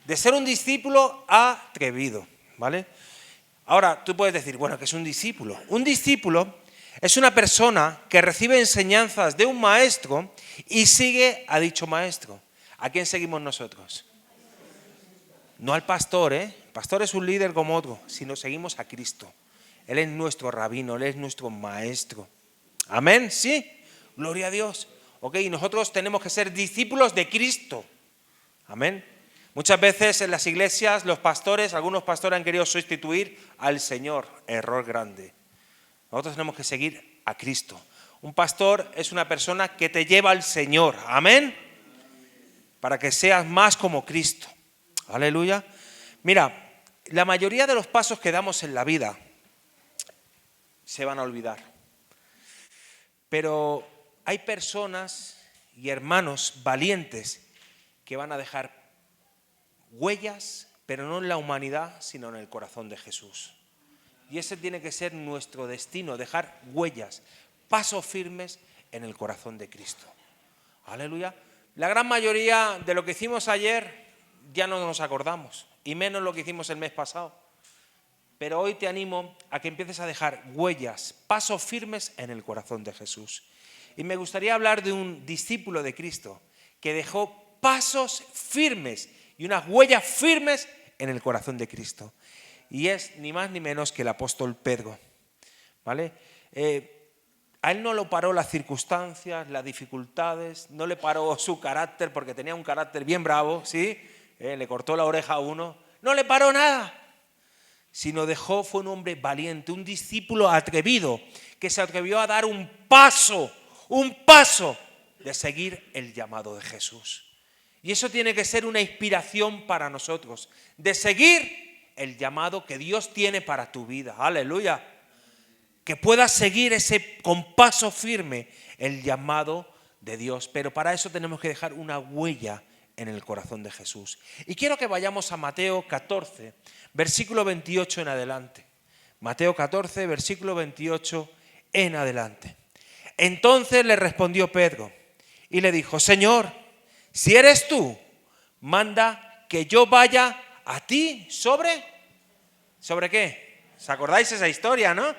de ser un discípulo atrevido, ¿vale? Ahora, tú puedes decir, bueno, ¿qué es un discípulo? Un discípulo es una persona que recibe enseñanzas de un maestro y sigue a dicho maestro. ¿A quién seguimos nosotros? No al pastor, ¿eh? El pastor es un líder como otro, sino seguimos a Cristo. Él es nuestro rabino, Él es nuestro maestro. ¿Amén? ¿Sí? Gloria a Dios. Ok, y nosotros tenemos que ser discípulos de Cristo. Amén. Muchas veces en las iglesias los pastores, algunos pastores han querido sustituir al Señor. Error grande. Nosotros tenemos que seguir a Cristo. Un pastor es una persona que te lleva al Señor. Amén. Para que seas más como Cristo. Aleluya. Mira, la mayoría de los pasos que damos en la vida se van a olvidar. Pero hay personas y hermanos valientes que van a dejar huellas, pero no en la humanidad, sino en el corazón de Jesús. Y ese tiene que ser nuestro destino, dejar huellas, pasos firmes en el corazón de Cristo. Aleluya. La gran mayoría de lo que hicimos ayer ya no nos acordamos, y menos lo que hicimos el mes pasado. Pero hoy te animo a que empieces a dejar huellas, pasos firmes en el corazón de Jesús. Y me gustaría hablar de un discípulo de Cristo que dejó pasos firmes y unas huellas firmes en el corazón de Cristo. Y es ni más ni menos que el apóstol Pedro. ¿Vale? A él no lo paró las circunstancias, las dificultades, no le paró su carácter porque tenía un carácter bien bravo, ¿sí? Le cortó la oreja a uno, no le paró nada. Sino fue un hombre valiente, un discípulo atrevido, que se atrevió a dar un paso de seguir el llamado de Jesús. Y eso tiene que ser una inspiración para nosotros, de seguir el llamado que Dios tiene para tu vida. Aleluya. Que puedas seguir con paso firme el llamado de Dios. Pero para eso tenemos que dejar una huella en el corazón de Jesús. Y quiero que vayamos a Mateo 14, versículo 28 en adelante. Mateo 14, versículo 28 en adelante. Entonces le respondió Pedro y le dijo: Señor, si eres tú, manda que yo vaya a ti ¿sobre qué? ¿Os acordáis esa historia, no?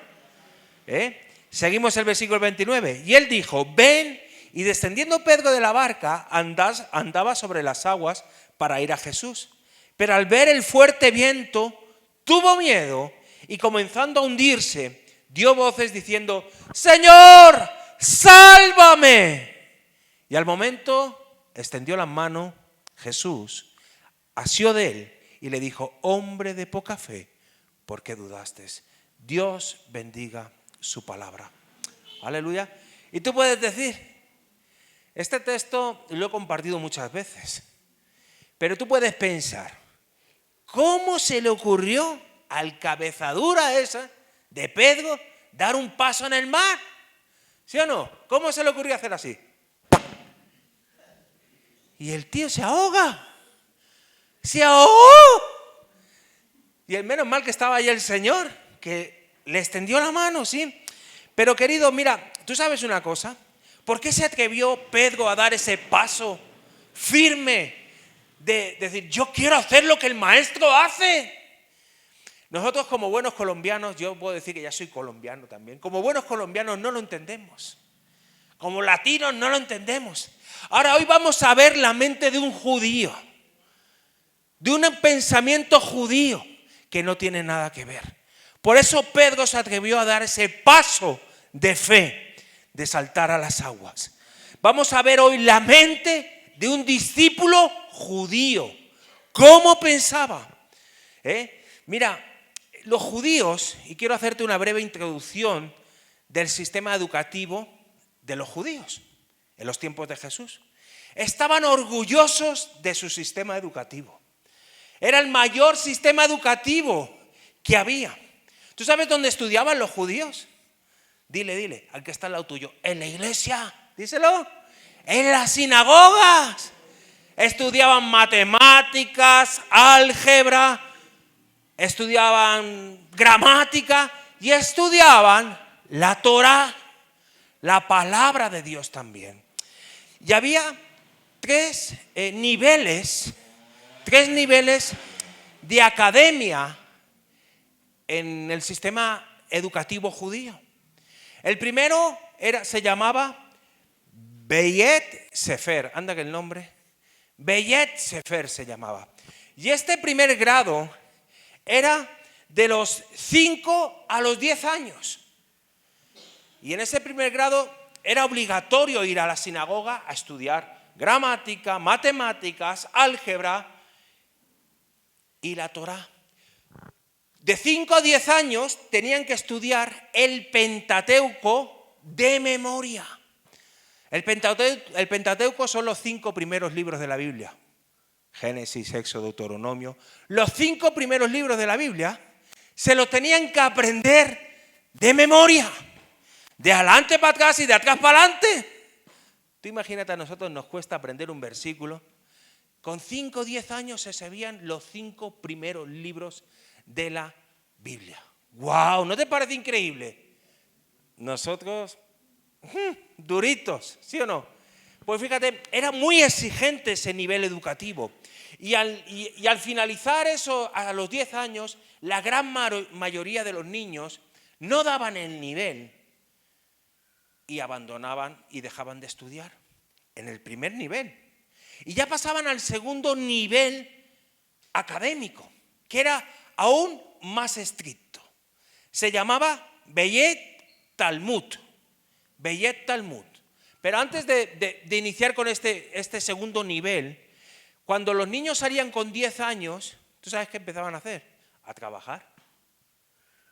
Seguimos el versículo 29. Y él dijo: ven. Y descendiendo Pedro de la barca, andaba sobre las aguas para ir a Jesús. Pero al ver el fuerte viento, tuvo miedo y comenzando a hundirse, dio voces diciendo: Señor, sálvame. Y al momento extendió la mano Jesús, asió de él y le dijo: hombre de poca fe, ¿por qué dudaste? Dios bendiga su palabra. Aleluya. Y tú puedes decir, este texto lo he compartido muchas veces, pero tú puedes pensar, ¿cómo se le ocurrió al cabezadura esa de Pedro dar un paso en el mar? ¿Sí o no? ¿Cómo se le ocurrió hacer así? Y el tío se ahoga. ¡Se ahogó! Y el menos mal que estaba ahí el Señor, que le extendió la mano, ¿sí? Pero querido, mira, ¿tú sabes una cosa? ¿Por qué se atrevió Pedro a dar ese paso firme de decir, yo quiero hacer lo que el maestro hace? Nosotros como buenos colombianos, yo puedo decir que ya soy colombiano también, como buenos colombianos no lo entendemos. Como latinos no lo entendemos. Ahora hoy vamos a ver la mente de un judío, de un pensamiento judío que no tiene nada que ver. Por eso Pedro se atrevió a dar ese paso de fe, de saltar a las aguas. Vamos a ver hoy la mente de un discípulo judío. ¿Cómo pensaba? Mira, los judíos, y quiero hacerte una breve introducción del sistema educativo de los judíos en los tiempos de Jesús. Estaban orgullosos de su sistema educativo. Era el mayor sistema educativo que había. ¿Tú sabes dónde estudiaban los judíos? Dile, al que está al lado tuyo. En la iglesia, díselo. En las sinagogas. Estudiaban matemáticas, álgebra, estudiaban gramática y estudiaban la Torá, la palabra de Dios también. Y había tres niveles 3 niveles de academia en el sistema educativo judío. El primero se llamaba Beyet Sefer, anda que el nombre, Beyet Sefer se llamaba. Y este primer grado era de los 5 a los 10 años. Y en ese primer grado era obligatorio ir a la sinagoga a estudiar gramática, matemáticas, álgebra y la Torá. De 5 a 10 años tenían que estudiar el Pentateuco de memoria. El Pentateuco son los 5 primeros libros de la Biblia. Génesis, Éxodo, Deuteronomio. Los 5 primeros libros de la Biblia se los tenían que aprender de memoria. De adelante para atrás y de atrás para adelante. Tú imagínate, a nosotros nos cuesta aprender un versículo. Con 5 o 10 años se sabían los 5 primeros libros de la Biblia. ¡Guau! ¿No te parece increíble? Nosotros, duritos, ¿sí o no? Pues fíjate, era muy exigente ese nivel educativo. Y al finalizar eso, a los 10 años, la gran mayoría de los niños no daban el nivel y abandonaban y dejaban de estudiar en el primer nivel. Y ya pasaban al segundo nivel académico, que era aún más estricto. Se llamaba Beyet Talmud. Beyet Talmud. Pero antes de iniciar con este segundo nivel, cuando los niños salían con 10 años, ¿tú sabes qué empezaban a hacer? A trabajar.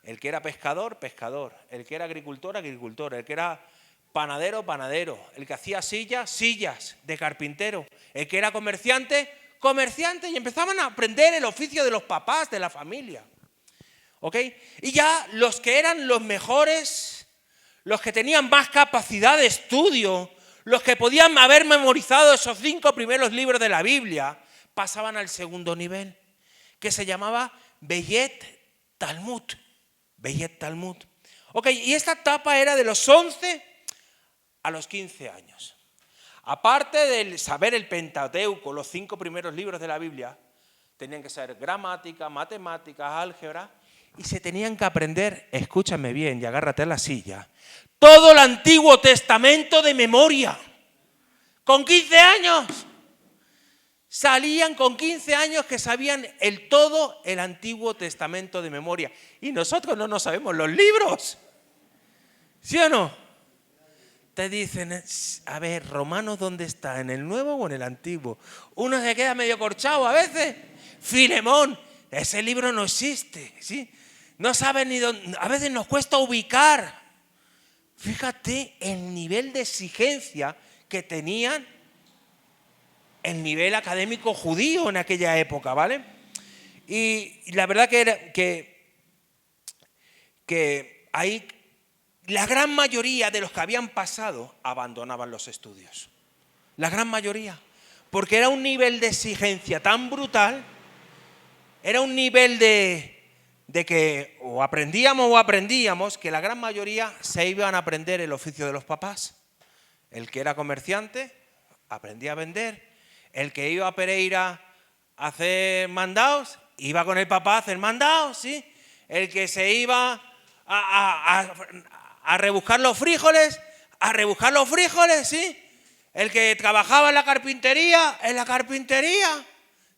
El que era pescador, pescador. El que era agricultor, agricultor. El que era panadero, panadero. El que hacía sillas, sillas de carpintero. El que era comerciante, comerciante. Y empezaban a aprender el oficio de los papás, de la familia. ¿Ok? Y ya los que eran los mejores, los que tenían más capacidad de estudio, los que podían haber memorizado esos 5 primeros libros de la Biblia, pasaban al segundo nivel, que se llamaba Beyet Talmud. Beyet Talmud. Ok, y esta etapa era de los 11 a los 15 años. Aparte del saber el Pentateuco, los 5 primeros libros de la Biblia, tenían que saber gramática, matemáticas, álgebra, y se tenían que aprender, escúchame bien y agárrate a la silla, todo el Antiguo Testamento de memoria. Con 15 años. Salían con 15 años que sabían todo el Antiguo Testamento de memoria. Y nosotros no nos sabemos los libros. ¿Sí o no? Te dicen, a ver, Romanos, ¿dónde está? ¿En el Nuevo o en el Antiguo? Uno se queda medio corchado a veces. Filemón, ese libro no existe, ¿sí? No saben ni dónde, a veces nos cuesta ubicar. Fíjate el nivel de exigencia que tenían el nivel académico judío en aquella época, ¿vale? Y la verdad que ahí la gran mayoría de los que habían pasado abandonaban los estudios. La gran mayoría. Porque era un nivel de exigencia tan brutal, era un nivel de que o aprendíamos, que la gran mayoría se iban a aprender el oficio de los papás. El que era comerciante aprendía a vender. El que iba a Pereira a hacer mandados, iba con el papá a hacer mandados, ¿sí? El que se iba a rebuscar los frijoles, ¿sí? El que trabajaba en la carpintería,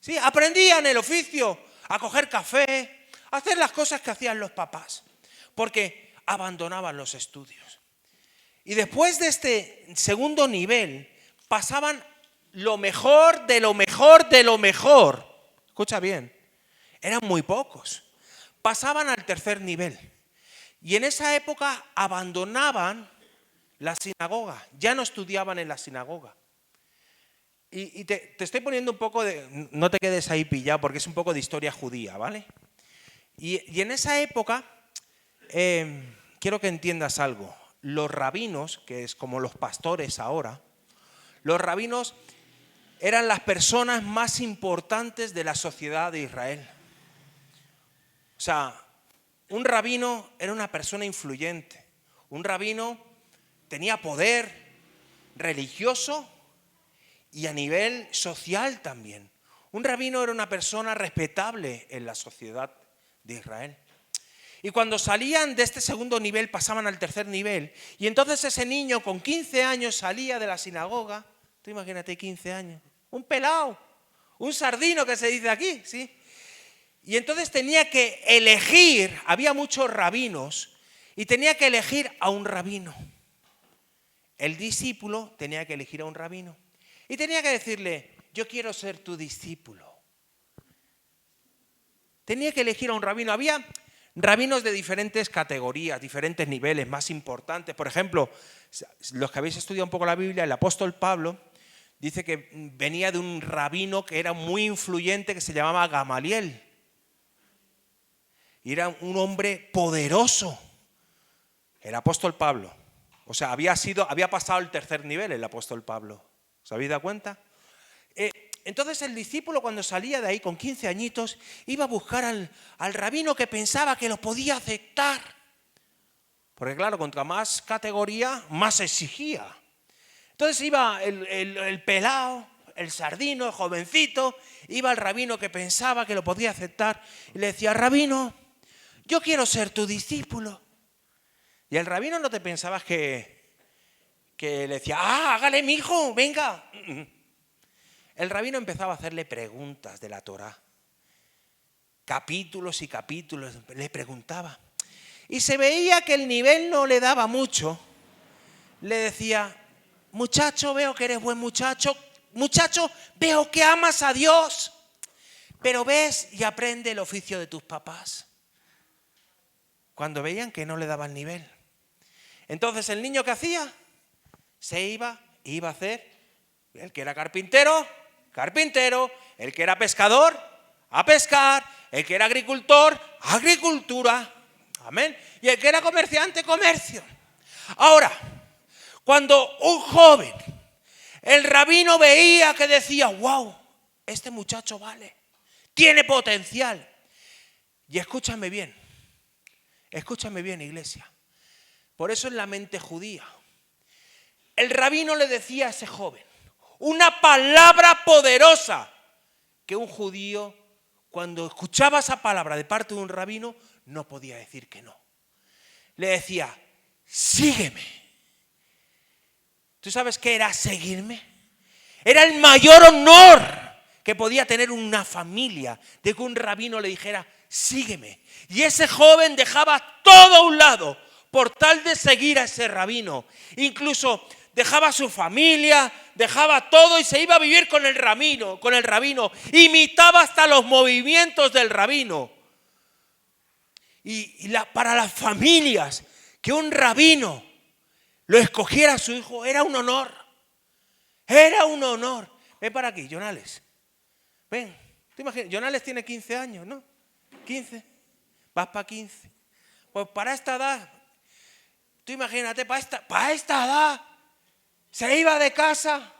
¿sí? Aprendían el oficio, a coger café, a hacer las cosas que hacían los papás, porque abandonaban los estudios. Y después de este segundo nivel, pasaban lo mejor de lo mejor de lo mejor. Escucha bien, eran muy pocos. Pasaban al tercer nivel. Y en esa época abandonaban la sinagoga, ya no estudiaban en la sinagoga. Y te estoy poniendo un poco de, no te quedes ahí pillado porque es un poco de historia judía, ¿vale? Y en esa época, quiero que entiendas algo. Los rabinos, que es como los pastores ahora, los rabinos eran las personas más importantes de la sociedad de Israel. O sea, un rabino era una persona influyente. Un rabino tenía poder religioso y a nivel social también. Un rabino era una persona respetable en la sociedad de Israel. Y cuando salían de este segundo nivel pasaban al tercer nivel. Y entonces ese niño con 15 años salía de la sinagoga. Tú imagínate 15 años. Un pelao, un sardino que se dice aquí, ¿sí? Y entonces tenía que elegir, había muchos rabinos, y tenía que elegir a un rabino. El discípulo tenía que elegir a un rabino. Y tenía que decirle, yo quiero ser tu discípulo. Tenía que elegir a un rabino. Había rabinos de diferentes categorías, diferentes niveles, más importantes. Por ejemplo, los que habéis estudiado un poco la Biblia, el apóstol Pablo dice que venía de un rabino que era muy influyente, que se llamaba Gamaliel. Y era un hombre poderoso. El apóstol Pablo. O sea, había pasado el tercer nivel el apóstol Pablo. ¿Os habéis dado cuenta? Entonces el discípulo, cuando salía de ahí con 15 añitos, iba a buscar al rabino que pensaba que lo podía aceptar. Porque claro, contra más categoría, más exigía. Entonces iba el pelao, el sardino, el jovencito, iba al rabino que pensaba que lo podía aceptar y le decía, rabino, yo quiero ser tu discípulo. Y el rabino no te pensabas que le decía, hágale, mijo, venga. El rabino empezaba a hacerle preguntas de la Torá. Capítulos y capítulos, le preguntaba. Y se veía que el nivel no le daba mucho. Le decía, muchacho, veo que eres buen muchacho. Muchacho, veo que amas a Dios. Pero ves y aprende el oficio de tus papás. Cuando veían que no le daba el nivel. Entonces el niño, ¿qué hacía? Se iba a hacer, el que era carpintero, el que era pescador, a pescar, el que era agricultor, agricultura, amén, y el que era comerciante, comercio. Ahora, cuando un joven, el rabino veía que decía, wow, este muchacho vale, tiene potencial. Y escúchame bien, iglesia, por eso en la mente judía, el rabino le decía a ese joven una palabra poderosa que un judío, cuando escuchaba esa palabra de parte de un rabino, no podía decir que no. Le decía, sígueme. ¿Tú sabes qué era seguirme? Era el mayor honor que podía tener una familia, de que un rabino le dijera, sígueme. Y ese joven dejaba todo a un lado por tal de seguir a ese rabino. Incluso dejaba su familia, dejaba todo y se iba a vivir con el rabino. Imitaba hasta los movimientos del rabino. Para las familias, que un rabino lo escogiera a su hijo, era un honor. Era un honor. Ven para aquí, Jonales. Ven. ¿Te imaginas? Jonales tiene 15 años, ¿no? 15. Vas para 15. Pues para esta edad, tú imagínate, para esta edad, se iba de casa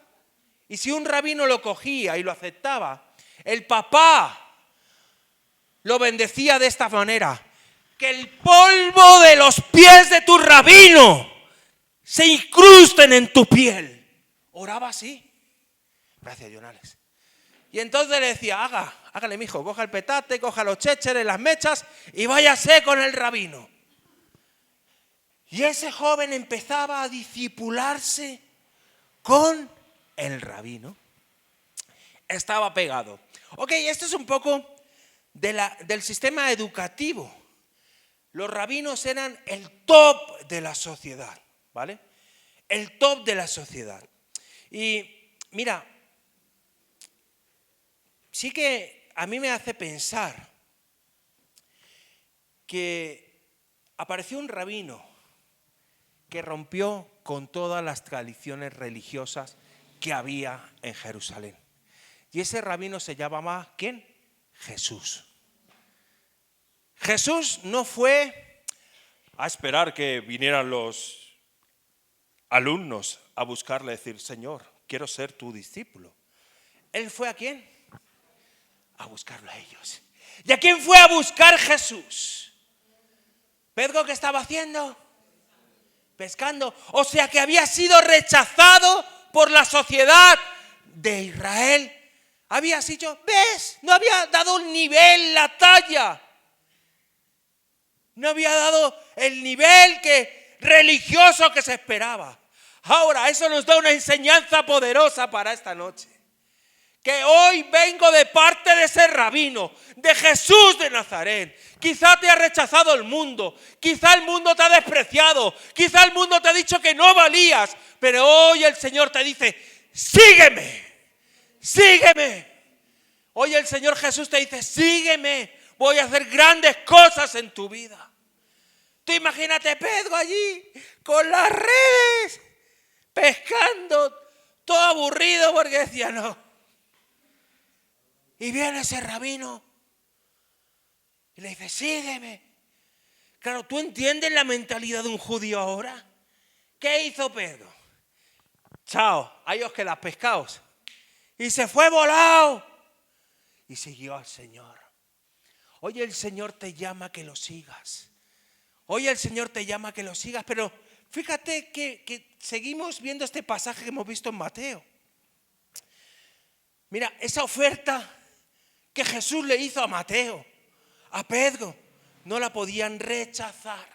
y si un rabino lo cogía y lo aceptaba, el papá lo bendecía de esta manera. Que el polvo de los pies de tu rabino se incrusten en tu piel. Oraba así. Gracias, Jonales. Y entonces le decía, hágale, mijo, coja el petate, coja los chécheres, las mechas y váyase con el rabino. Y ese joven empezaba a discipularse con el rabino. Estaba pegado. Ok, esto es un poco del sistema educativo. Los rabinos eran el top de la sociedad, ¿vale? El top de la sociedad. Y mira, sí que a mí me hace pensar que apareció un rabino que rompió con todas las tradiciones religiosas que había en Jerusalén. Y ese rabino se llamaba, ¿quién? Jesús. Jesús no fue a esperar que vinieran los alumnos a buscarle y decir, Señor, quiero ser tu discípulo. Él fue ¿a quién? A buscarlo a ellos. ¿Y a quién fue a buscar Jesús? ¿Pedro qué estaba haciendo? Pescando. O sea que había sido rechazado por la sociedad de Israel Había sido, ¿ves? No había dado el nivel, la talla. No había dado el nivel religioso que se esperaba. Ahora, eso nos da una enseñanza poderosa para esta noche. Que hoy vengo de parte de ese rabino, de Jesús de Nazaret. Quizá te ha rechazado el mundo, quizá el mundo te ha despreciado, quizá el mundo te ha dicho que no valías, pero hoy el Señor te dice, sígueme, sígueme. Hoy el Señor Jesús te dice, sígueme, voy a hacer grandes cosas en tu vida. Tú imagínate Pedro allí con las redes, pescando, todo aburrido porque decía no. Y viene ese rabino y le dice, sígueme. Claro, ¿tú entiendes la mentalidad de un judío ahora? ¿Qué hizo Pedro? Chao, ahí os quedáis pescados. Y se fue volado. Y siguió al Señor. Hoy el Señor te llama a que lo sigas. Hoy el Señor te llama a que lo sigas. Pero fíjate que seguimos viendo este pasaje que hemos visto en Mateo. Mira, esa oferta que Jesús le hizo a Mateo, a Pedro, no la podían rechazar.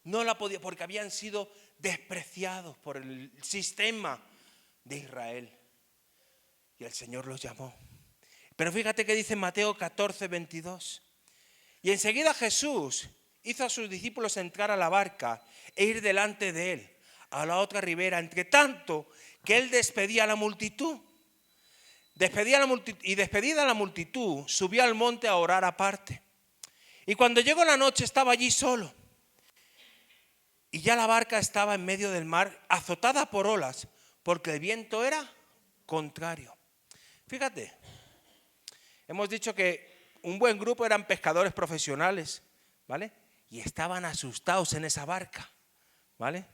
No la podían, porque habían sido despreciados por el sistema de Israel. Y el Señor los llamó. Pero fíjate que dice Mateo 14, 22. Y enseguida Jesús hizo a sus discípulos entrar a la barca e ir delante de él a la otra ribera, entre tanto que él despedía a la multitud. Despedida la multitud, subió al monte a orar aparte. Y cuando llegó la noche estaba allí solo. Y ya la barca estaba en medio del mar, azotada por olas, porque el viento era contrario. Fíjate, hemos dicho que un buen grupo eran pescadores profesionales, ¿vale? Y estaban asustados en esa barca, ¿vale?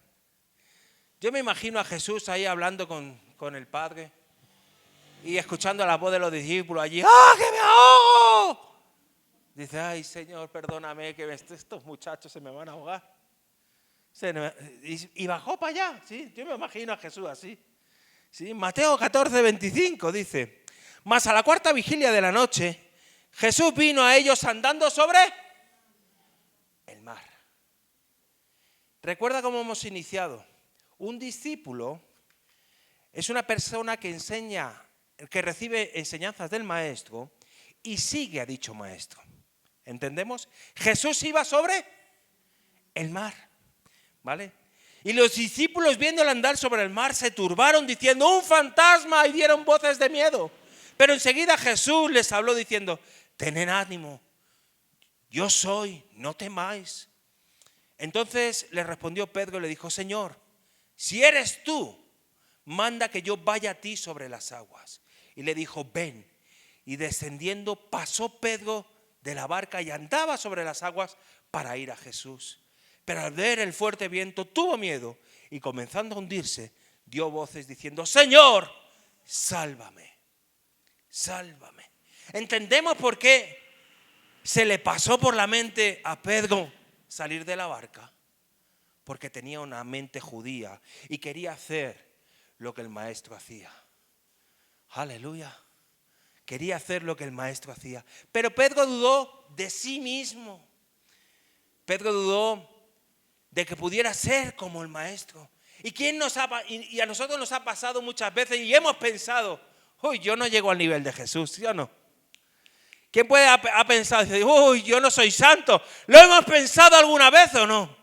Yo me imagino a Jesús ahí hablando con el Padre. Y escuchando la voz de los discípulos allí, ¡ah, que me ahogo! Dice, ay, Señor, perdóname, que estos muchachos se me van a ahogar. Y bajó para allá, ¿sí? Yo me imagino a Jesús así. ¿Sí? Mateo 14, 25 dice, mas a la cuarta vigilia de la noche, Jesús vino a ellos andando sobre el mar. Recuerda cómo hemos iniciado. Un discípulo es una persona que recibe enseñanzas del maestro y sigue a dicho maestro. ¿Entendemos? Jesús iba sobre el mar, ¿vale? Y los discípulos viéndolo andar sobre el mar se turbaron diciendo, ¡un fantasma! Y dieron voces de miedo. Pero enseguida Jesús les habló diciendo, tened ánimo, yo soy, no temáis. Entonces le respondió Pedro y le dijo, Señor, si eres tú, manda que yo vaya a ti sobre las aguas. Y le dijo, ven. Y descendiendo pasó Pedro de la barca y andaba sobre las aguas para ir a Jesús. Pero al ver el fuerte viento tuvo miedo y comenzando a hundirse dio voces diciendo, Señor, sálvame, sálvame. ¿Entendemos por qué se le pasó por la mente a Pedro salir de la barca? Porque tenía una mente judía y quería hacer lo que el maestro hacía. Aleluya. Quería hacer lo que el maestro hacía. Pero Pedro dudó de sí mismo. Pedro dudó de que pudiera ser como el maestro. Y a nosotros nos ha pasado muchas veces y hemos pensado, uy, yo no llego al nivel de Jesús, ¿sí o no? ¿Quién puede ha pensado, uy, yo no soy santo? ¿Lo hemos pensado alguna vez o no?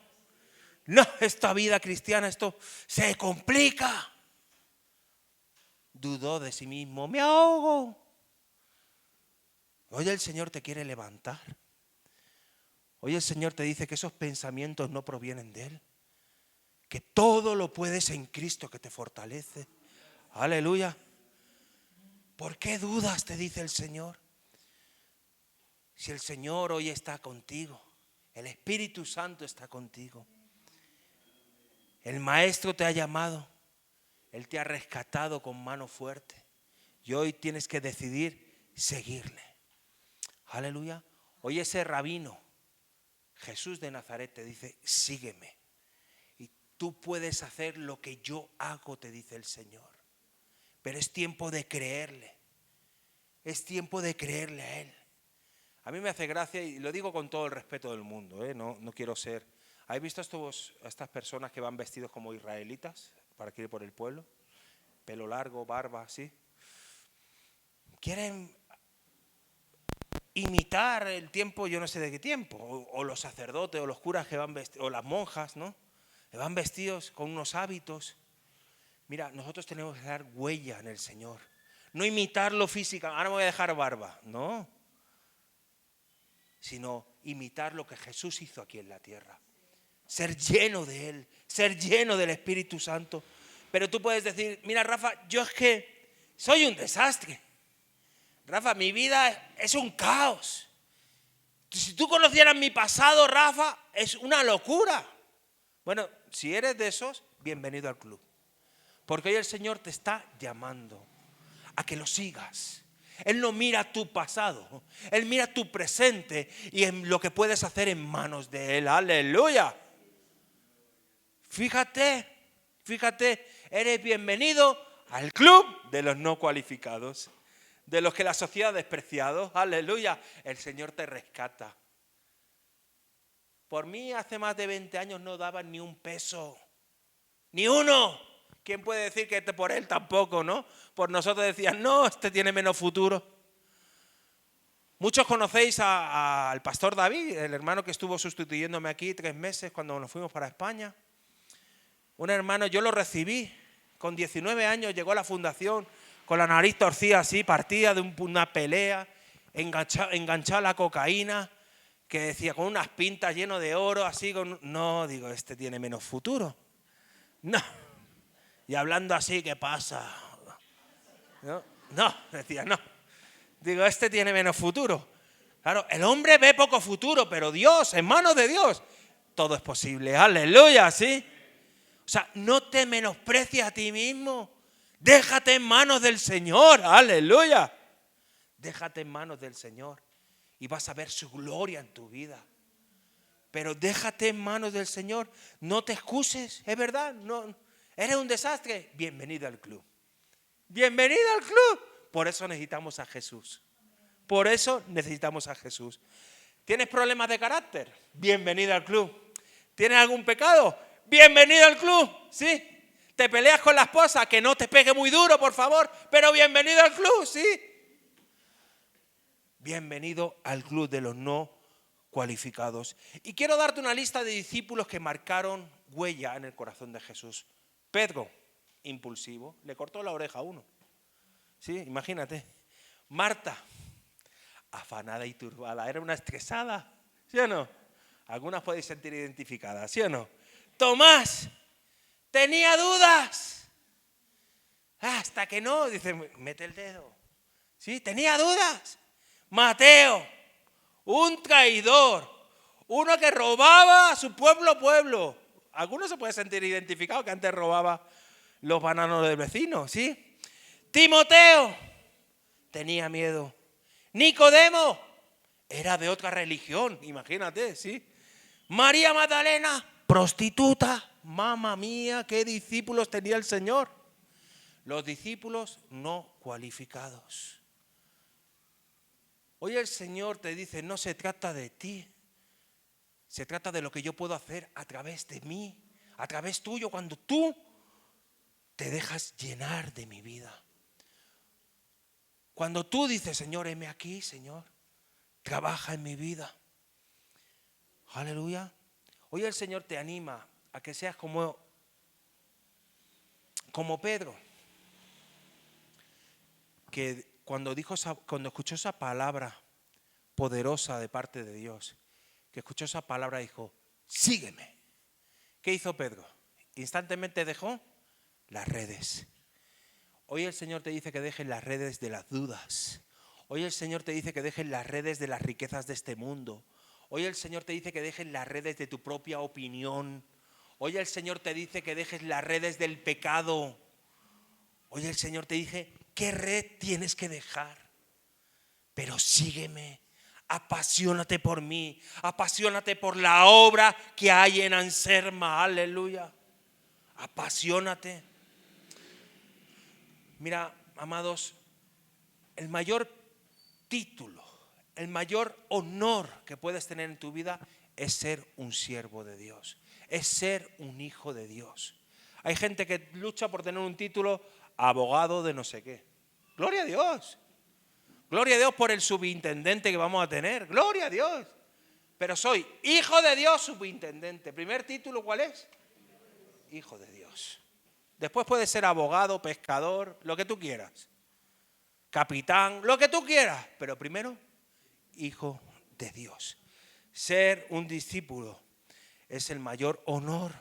No, esta vida cristiana, esto se complica. Dudó de sí mismo, me ahogo. Hoy el Señor te quiere levantar. Hoy el Señor te dice que esos pensamientos no provienen de Él. Que todo lo puedes en Cristo que te fortalece. Aleluya. ¿Por qué dudas? Te dice el Señor. Si el Señor hoy está contigo, el Espíritu Santo está contigo. El Maestro te ha llamado. Él te ha rescatado con mano fuerte. Y hoy tienes que decidir seguirle. Aleluya. Hoy ese rabino, Jesús de Nazaret, te dice, sígueme. Y tú puedes hacer lo que yo hago, te dice el Señor. Pero es tiempo de creerle. Es tiempo de creerle a Él. A mí me hace gracia, y lo digo con todo el respeto del mundo, no quiero ser... ¿Habéis visto a estas personas que van vestidos como israelitas para ir por el pueblo? Pelo largo, barba, ¿sí? Quieren imitar el tiempo, yo no sé de qué tiempo, o los sacerdotes o los curas que van vestidos, o las monjas, ¿no? Que van vestidos con unos hábitos. Mira, nosotros tenemos que dar huella en el Señor. No imitarlo física, ahora me voy a dejar barba, no. Sino imitar lo que Jesús hizo aquí en la tierra. Ser lleno de Él, ser lleno del Espíritu Santo. Pero tú puedes decir, mira Rafa, yo es que soy un desastre. Rafa, mi vida es un caos. Si tú conocieras mi pasado, Rafa, es una locura. Bueno, si eres de esos, bienvenido al club. Porque hoy el Señor te está llamando a que lo sigas. Él no mira tu pasado, Él mira tu presente y en lo que puedes hacer en manos de Él. ¡Aleluya! Fíjate, eres bienvenido al club de los no cualificados, de los que la sociedad ha despreciado. ¡Aleluya! El Señor te rescata. Por mí hace más de 20 años no daban ni un peso, ni uno. ¿Quién puede decir que por él tampoco, no? Por nosotros decían, no, este tiene menos futuro. Muchos conocéis al pastor David, el hermano que estuvo sustituyéndome aquí 3 meses cuando nos fuimos para España. Un hermano, yo lo recibí, con 19 años llegó a la fundación, con la nariz torcida así, partida de una pelea, enganchada a la cocaína, que decía, con unas pintas lleno de oro, así, no, digo, este tiene menos futuro. No. Y hablando así, ¿qué pasa? No, decía, no. Digo, este tiene menos futuro. Claro, el hombre ve poco futuro, pero Dios, en manos de Dios, todo es posible. Aleluya, ¿sí? O sea, no te menosprecies a ti mismo. Déjate en manos del Señor. Aleluya. Déjate en manos del Señor y vas a ver su gloria en tu vida. Pero déjate en manos del Señor. No te excuses, es verdad. No, ¿eres un desastre? Bienvenido al club. Bienvenido al club. Por eso necesitamos a Jesús. Por eso necesitamos a Jesús. ¿Tienes problemas de carácter? Bienvenido al club. ¿Tienes algún pecado? Bienvenido al club. ¿Sí? ¿Te peleas con la esposa? Que no te pegue muy duro, por favor. Pero bienvenido al club, ¿sí? Bienvenido al club de los no cualificados. Y quiero darte una lista de discípulos que marcaron huella en el corazón de Jesús. Pedro, impulsivo, le cortó la oreja a uno. Sí, imagínate. Marta, afanada y turbada, era una estresada, ¿sí o no? Algunas podéis sentir identificadas, ¿sí o no? Tomás, tenía dudas. Hasta que no, dice, mete el dedo. Sí, tenía dudas. Mateo, un traidor, uno que robaba a su pueblo. Algunos se pueden sentir identificados que antes robaba los bananos del vecino, ¿sí? Timoteo tenía miedo. Nicodemo era de otra religión, imagínate, ¿sí? María Magdalena, prostituta. Mamma mía, qué discípulos tenía el Señor. Los discípulos no cualificados. Hoy el Señor te dice, no se trata de ti. Se trata de lo que yo puedo hacer a través de mí, a través tuyo, cuando tú te dejas llenar de mi vida. Cuando tú dices, Señor, heme aquí, Señor, trabaja en mi vida. Aleluya. Hoy el Señor te anima a que seas como Pedro, que cuando escuchó esa palabra poderosa de parte de Dios, que escuchó esa palabra, dijo, sígueme. ¿Qué hizo Pedro? Instantemente dejó las redes. Hoy el Señor te dice que dejes las redes de las dudas. Hoy el Señor te dice que dejes las redes de las riquezas de este mundo. Hoy el Señor te dice que dejes las redes de tu propia opinión. Hoy el Señor te dice que dejes las redes del pecado. Hoy el Señor te dice, ¿qué red tienes que dejar? Pero sígueme, apasionate por mí, apasionate por la obra que hay en Anserma, aleluya. Apasionate. Mira, amados, el mayor título, el mayor honor que puedes tener en tu vida es ser un siervo de Dios, es ser un hijo de Dios. Hay gente que lucha por tener un título, abogado de no sé qué. Gloria a Dios. Gloria a Dios por el subintendente que vamos a tener. Gloria a Dios. Pero soy hijo de Dios, subintendente. ¿Primer título cuál es? Hijo de Dios. Después puedes ser abogado, pescador, lo que tú quieras. Capitán, lo que tú quieras. Pero primero, hijo de Dios. Ser un discípulo es el mayor honor.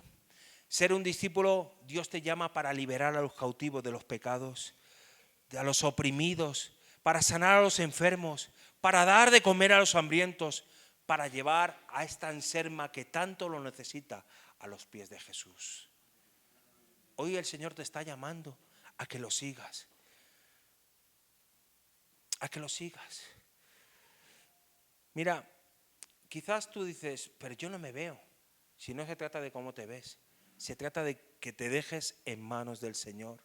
Ser un discípulo, Dios te llama para liberar a los cautivos de los pecados, a los oprimidos, para sanar a los enfermos, para dar de comer a los hambrientos, para llevar a esta enferma que tanto lo necesita a los pies de Jesús. Hoy el Señor te está llamando a que lo sigas. A que lo sigas. Mira, quizás tú dices, pero yo no me veo. Si no se trata de cómo te ves, se trata de que te dejes en manos del Señor.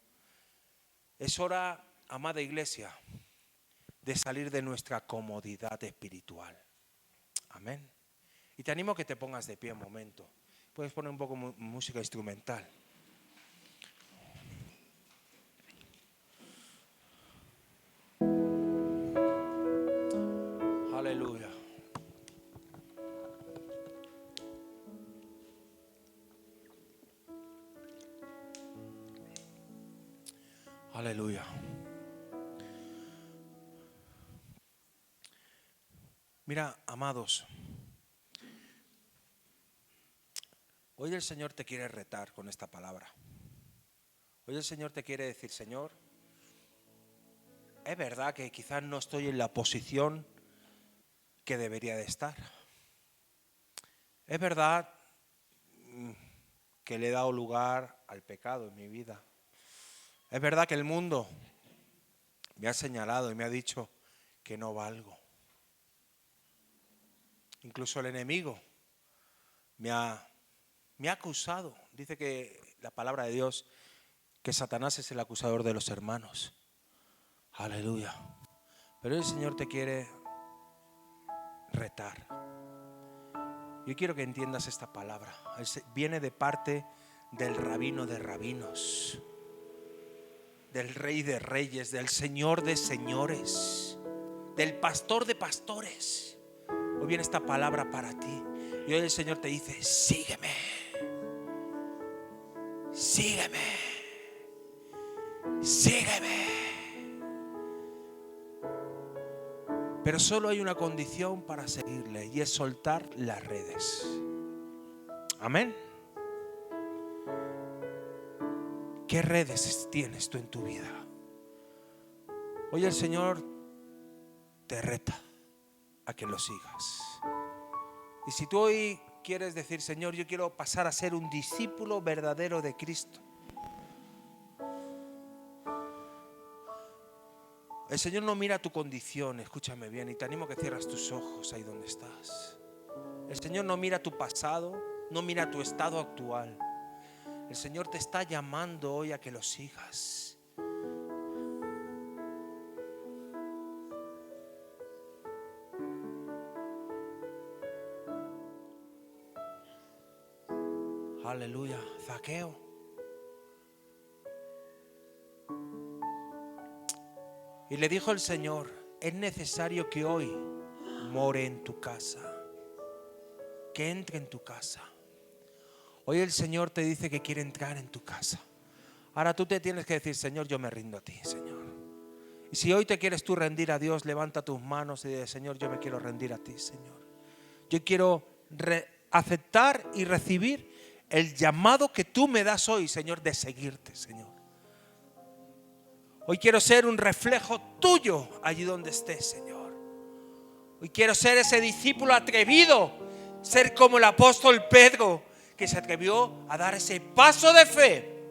Es hora, amada iglesia, de salir de nuestra comodidad espiritual. Amén. Y te animo a que te pongas de pie un momento. Puedes poner un poco de música instrumental. Aleluya. Aleluya. Mira, amados, hoy el Señor te quiere retar con esta palabra. Hoy el Señor te quiere decir, Señor, es verdad que quizás no estoy en la posición que debería de estar. Es verdad que le he dado lugar al pecado en mi vida. Es verdad que el mundo me ha señalado y me ha dicho que no valgo. Incluso el enemigo me ha acusado. Dice que la palabra de Dios, que Satanás es el acusador de los hermanos. Aleluya. Pero el Señor te quiere retar. Yo quiero que entiendas esta palabra. Viene de parte del rabino de rabinos, del rey de reyes, del señor de señores, del pastor de pastores. Hoy viene esta palabra para ti. Y hoy el Señor te dice, sígueme. Sígueme. Sígueme. Pero solo hay una condición para seguirle y es soltar las redes. Amén. ¿Qué redes tienes tú en tu vida? Hoy el Señor te reta a que lo sigas. Y si tú hoy quieres decir, Señor, yo quiero pasar a ser un discípulo verdadero de Cristo, el Señor no mira tu condición, escúchame bien, y te animo a que cierres tus ojos ahí donde estás. El Señor no mira tu pasado, no mira tu estado actual. El Señor te está llamando hoy a que lo sigas. Aleluya. Zaqueo. Y le dijo el Señor, es necesario que hoy more en tu casa, que entre en tu casa. Hoy el Señor te dice que quiere entrar en tu casa. Ahora tú te tienes que decir, Señor, yo me rindo a ti, Señor. Y si hoy te quieres tú rendir a Dios, levanta tus manos y dice, Señor, yo me quiero rendir a ti, Señor. Yo quiero aceptar y recibir el llamado que tú me das hoy, Señor, de seguirte, Señor. Hoy quiero ser un reflejo tuyo allí donde estés, Señor. Hoy quiero ser ese discípulo atrevido, ser como el apóstol Pedro, que se atrevió a dar ese paso de fe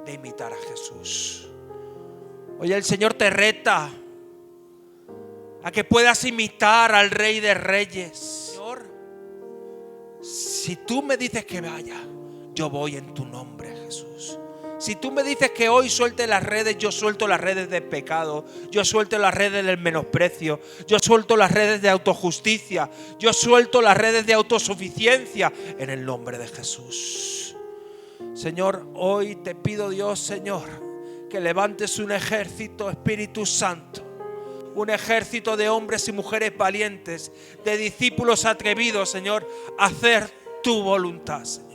de imitar a Jesús. Hoy el Señor te reta a que puedas imitar al Rey de Reyes. Señor, si tú me dices que vaya, yo voy en tu nombre, Jesús. Si tú me dices que hoy suelte las redes, yo suelto las redes del pecado, yo suelto las redes del menosprecio, yo suelto las redes de autojusticia, yo suelto las redes de autosuficiencia en el nombre de Jesús. Señor, hoy te pido, Dios, Señor, que levantes un ejército, Espíritu Santo, un ejército de hombres y mujeres valientes, de discípulos atrevidos, Señor, a hacer tu voluntad, Señor.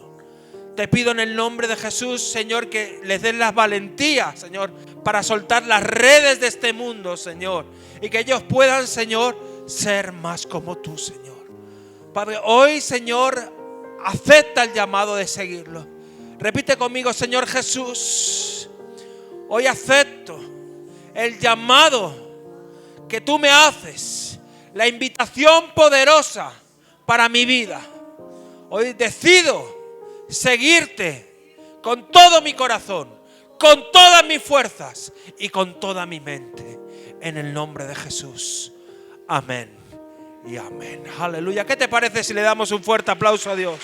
Te pido en el nombre de Jesús, Señor, que les des la valentía, Señor, para soltar las redes de este mundo, Señor. Y que ellos puedan, Señor, ser más como tú, Señor. Padre, hoy, Señor, acepta el llamado de seguirlo. Repite conmigo, Señor Jesús, hoy acepto el llamado que tú me haces, la invitación poderosa para mi vida. Hoy decido seguirte con todo mi corazón, con todas mis fuerzas y con toda mi mente. En el nombre de Jesús. Amén y amén. Aleluya. ¿Qué te parece si le damos un fuerte aplauso a Dios?